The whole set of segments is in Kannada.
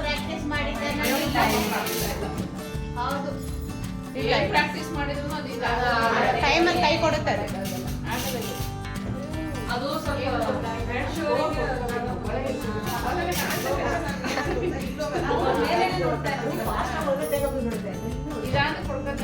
ಪ್ರಾಕ್ಟೀಸ್ ಮಾಡಿದ್ದೆ ಹೌದು. ಪ್ರಾಕ್ಟೀಸ್ ಮಾಡಿದ್ರು ಟೈಮಲ್ಲಿ ಕೈ ಕೊಡುತ್ತಾರೆ ಅದು ಇದಾದ ಕೊಡ್ತಾರೆ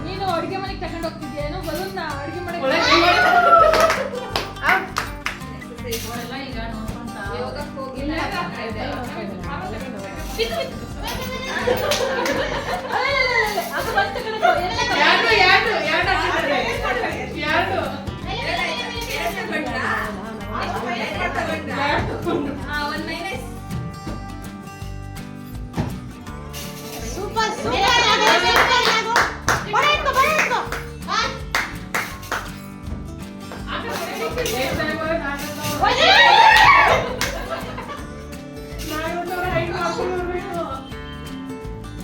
ನೀನು ಅಡುಗೆ ಮನೆಗೆ ತಗೊಂಡು ಹೋಗ್ತಿದ್ಯೇನೋ ಬಲೂನ್ ಅಡುಗೆ ಮನೆಗೆ ಈಗ ಯೋಗಕ್ಕೆ ಹೋಗಿಲ್ಲ ಸೂಪರ್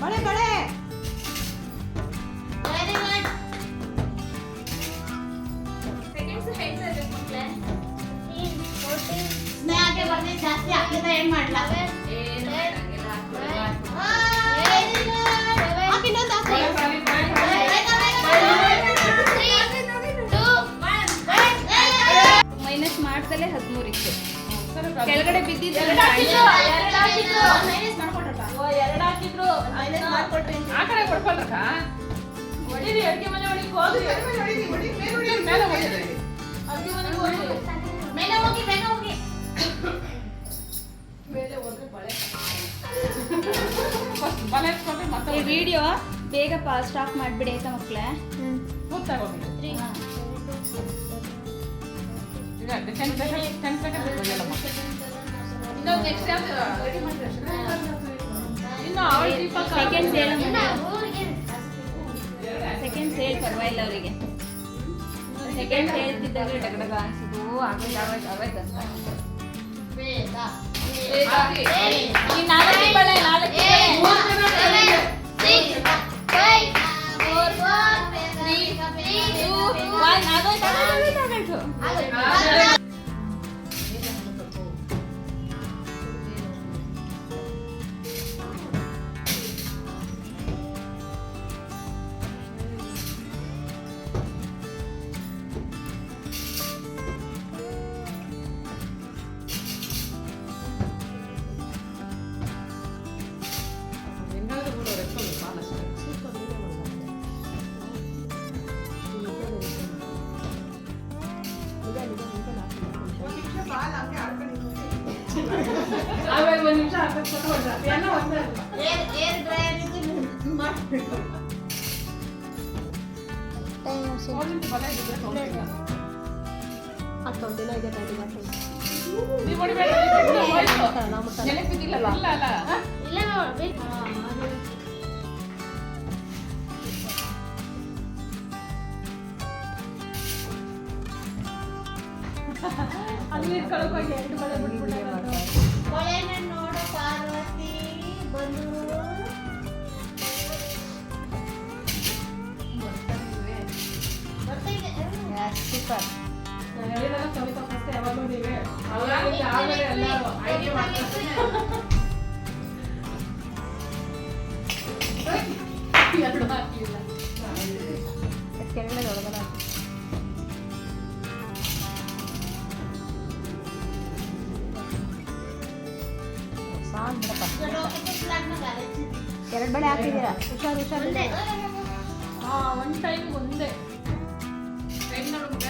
ಬಳೆ ಬಳೆ ಸ್ನೇಹಕ್ಕೆ ಬರ್ಲಿ ಜಾಸ್ತಿ ಹಾಕಿದ್ರೆ ಏನ್ ಮಾಡ್ಲಾ ಮೈನಸ್ ಮಾಡ್ದಲೇ 13 ಇತ್ತು ಕೆಳಗಡೆ ಬಿದ್ದಿದ್ದು ಆ ಕಡೆ ಕೊಡ್ಕೊಳ್ರಕ್ಕ ಹೊಡೀರಿ ಅಡುಗೆ ಮನೆ ಒಳಗೆ ಹೋಗ್ರಿ ಮೇಲೆ ಹೊಡಿರಿ ಅಡುಗೆ ಮನೆಗೆ ಹೋಗ್ರಿ ಮೇಲೆ ಹೋಗಿ ಬೇಗ ಹೋಗಿ ಮೇಲೆ ಹೋದ್ರೆ ಬಳೆ ಫಸ್ಟ್ ಬಳೆ ಎತ್ಕೊಂಡ್ರೆ ಈ ಮತ್ತೆ ವಿಡಿಯೋ ಬೇಗ ಸ್ಟಾಪ್ ಮಾಡಿಬಿಡಿ ಆಯ್ತಾ ಮಕ್ಕಳೇ ಗೊತ್ತಾಗೋದಿಲ್ಲ ಈಗ 10 ಸೆಕೆಂಡ್ ಇನ್ನೊಂದು ನೆಕ್ಸ್ಟ್ ರೆಡಿ ಮಾಡಿ ಇನ್ನು ಅವಳ ದೀಪ ಸೆಕೆಂಡ್ಸ್ ಹೇಳು ಊರಿಗೆ ಸೆಕೆಂಡ್ಸ್ ಹೇಳಿ ಪರವಾಗಿಲ್ಲ ಅವರಿಗೆ ಸೆಕೆಂಡ್ಸ್ ಹೇಳ್ತಿದ್ದಾಗ ಡಗಡಗ ಅನ್ಸಿದ್ದು ಆಗೋಯ್ತು ಅಂತ ಬೇಗ ಈ ನಾಲ್ಕು ಬಳೆ ಆಮೇಲೆ ಒಂದು ನಿಮಿಷ ಹಾಕಿಸ್ಕೊಂಡು ಹೊರಡ್ರಿ ಏನೋ ಒಂದು ಏರ್ ಡ್ರೈಯರ್ ಇದು ಮಾಡ್ಬೇಕು ಒಂದು ಬಲ ಇದ್ರೆ ಹೋಗ್ತೀವಿ ಹಾಕ್ಕೊಂತಿನ ಇದೆ ಟೈಮ್ ಮಾಡ್ತೀನಿ ನೀವು ಹೊಡಿಬೇಡ ನೆನಪಿದಿಲ್ಲ ಇಲ್ಲ ಅಲ್ಲ ಇಲ್ಲ ನೋಡಿ ಅಲ್ಲಿ ಇಟ್ಕೊಳಕ್ ಹೋಗಿ 2 ಬಳೆ ಬಿಟ್ಬಿಟ್ಟೆ ಬಳೆನ ನೋಡು ಪಾರ್ವತಿ ಬಂದು ಬರ್ತಿದೆ ಸೂಪರ್ ನಾನು ಹೇಳಿದಾಗ ಸ್ವಲ್ಪ ಕಷ್ಟ ಯಾವಾಗಲೂ ನೀವೇ ಆಮೇಲೆ ಎಲ್ಲರೂ ಐಡಿಯಾ ಮಾಡ್ತಾರೆ ಎರಡು ಹಾಕ್ಲಿಲ್ಲ. ಕೆಳಗಡೆ ಒಳಗಡೆ ಹಾಕು. ಸಾಕು ಬಿಡಪ್ಪ. ಎರಡು ಬಳೆ ಹಾಕಿದ್ದೀರಾ? ಹುಷಾರು ಹುಷಾರಿದೆ. ಒಂದು ಟೈಮ್ ಒಂದೇ. ಟೈಮ್ ನೋಡು ಮಗ.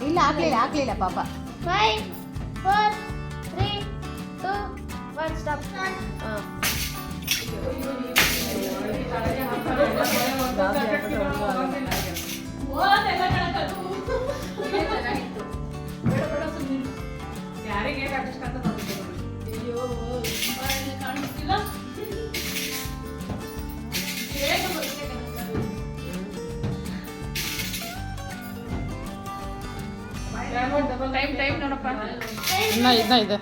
ಇಲ್ಲ ಹಾಕ್ಲಿಲ್ಲ ಪಾಪ. 5 4 3 2 1 ಸ್ಟಾಪ್. ಓದೆಲ್ಲ ಕಣಕದು. ಇದೇ ಚೆನ್ನಾಗಿತ್ತು. ಬೇಡ ಬೇಡ ಸುಮ್ಮನೆ ಯಾರಿಗೆ ಹೇಗೆ ಅಡ್ಜಸ್ಟ್ ಅಂತ ನೋಡ್ತಿದ್ದೆ. ಅಯ್ಯೋ ಬಾಯಲ್ಲಿ ಕಾಣಿಸ್ತಿಲ್ಲ. ಬೇಗ ಬರುತ್ತೆ ಕಣಕದು. ಟೈಮ್ ನೋಡಪ್ಪ. ಇನ್ನ ಇದೆ.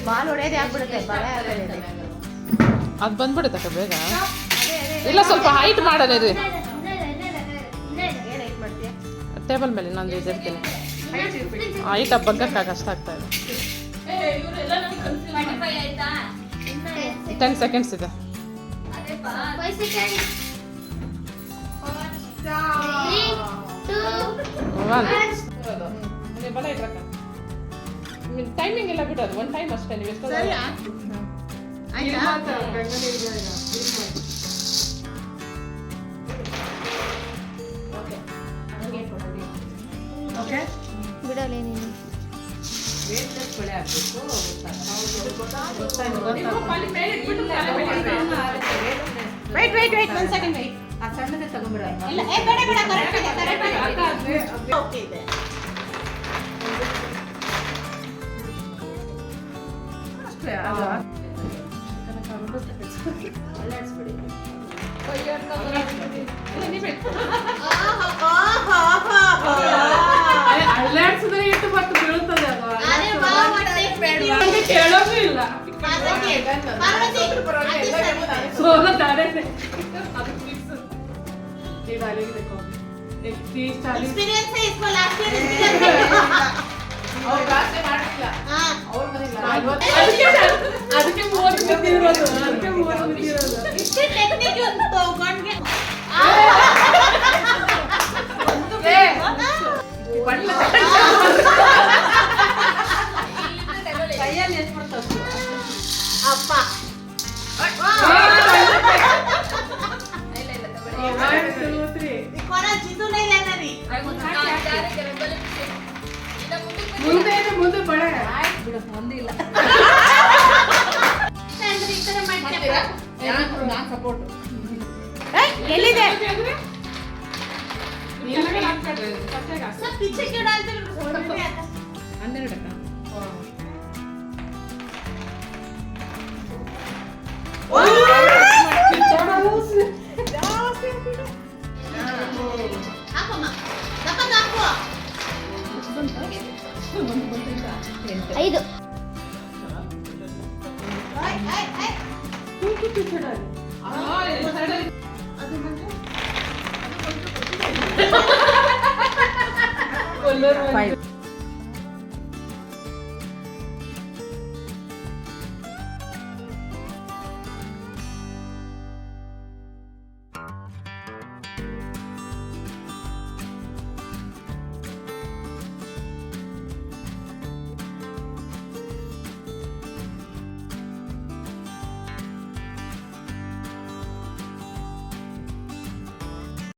ಬಾಲ್ ಹೊಡೆಯೋದೇ ಆಗ್ಬಿಡುತ್ತೆ ಬಳೆ ಹಾಕೋದೇ. ಅದು ಬಂದ್ಬಿಡುತ್ತೆ ಬೇಗ. ಇಲ್ಲ ಸ್ವಲ್ಪ ಹೈಟ್ ಮಾಡೋಣ ರೀ. ಏನು ಹೈಟ್ ಮಾಡ್ತೀಯ? ಟೇಬಲ್ ಮೇಲೆ ನಾನು ಇದಿರ್ತೀನಿ. ಹೈಟ್ ಬಗ್ಗಕ್ಕೆ ಕಷ್ಟ ಆಗ್ತಾ ಇದೆ. ಇವರೆಲ್ಲ ನಮ್ಗೆ ಕನ್ಸಿಲ್ಲ. 45 ಆಯ್ತಾ? 10 seconds ಇದೆ. ಅದೇ ಬಾ. 5 seconds. 3 2 1 ಟೈಮಿಂಗ್ ಎಲ್ಲ ಬಿಡೋದು ಒಂದು ಟೈಮ್ ಅಷ್ಟೇ. ನೀವು ಎಷ್ಟು ಬಿಡಲೇ ನೀನು. Wait 1 second wait. ಆ ಸಣ್ಣದೇ ತಗೊಂಡ್ಬಿಡ. ಇಲ್ಲ ಬೇಡ ಕರೆಕ್ಟ್ ಇದೆ. ಓಕೆ ಇದೆ. ಅಲ್ಲಾಡ್ಸಿದ್ರೆ ಎಷ್ಟು ಬಟ್ಟು ಬೀಳುತ್ತದೆ ಅದು. ಅರೆ ಬಾ ಮತ್ತೆ ಬೇಡ. ಕೇಳೋದು ಇಲ್ಲ. ಸೋಲ ತಾರೇನೆ. ಅದು ಫಿಕ್ಸ್. ಇದು ಅಲ್ಲಿಗೆ ತಗೋ. ನೆಕ್ಸ್ಟ್ ಈ ಸ್ಟಾಲಿ. एक्सपीरियंस है इसको लास्ट ईयर एक्सपीरियंस है. ಅವ್ರು ಜಾಸ್ತಿ ಮಾಡಿಲ್ಲ. हां ಅವ್ರ ಮನೆಲ್ಲ ಅದಕ್ಕೆ 30 ಬಿದ್ದಿರೋದು. ಅದಕ್ಕೆ 30 ಬಿದ್ದಿರೋದು. इसकी टेक्निक तो कौन के ಕೈಯಲ್ಲಿ ಎಷ್ಟು ಬರ್ತದೆ ಅಪ್ಪ ಇಲ್ಲ ಇಲ್ಲ ತಗೊಳ್ಳಿ. 1 2 3 कोना जीतू नहीं लेना री ಮುಂದೆ ಬಳೆ ಆಯ್ತು ಬಿಡು ಒಂದಿಲ್ಲ ಅಂದ್ರೆ ಈ ತರ ಮಾಡ್ತೀರಾ ನಾನು ಸಪೋರ್ಟ್ ಎಲ್ಲಿದೆ? सब पीछे क्यों डालते हो समझ में आता 12 ಹಾಕೋ ಅಮ್ಮ ದಪ್ಪ ಹಾಕೋ 5. ಕೊಲ್ಲೋರು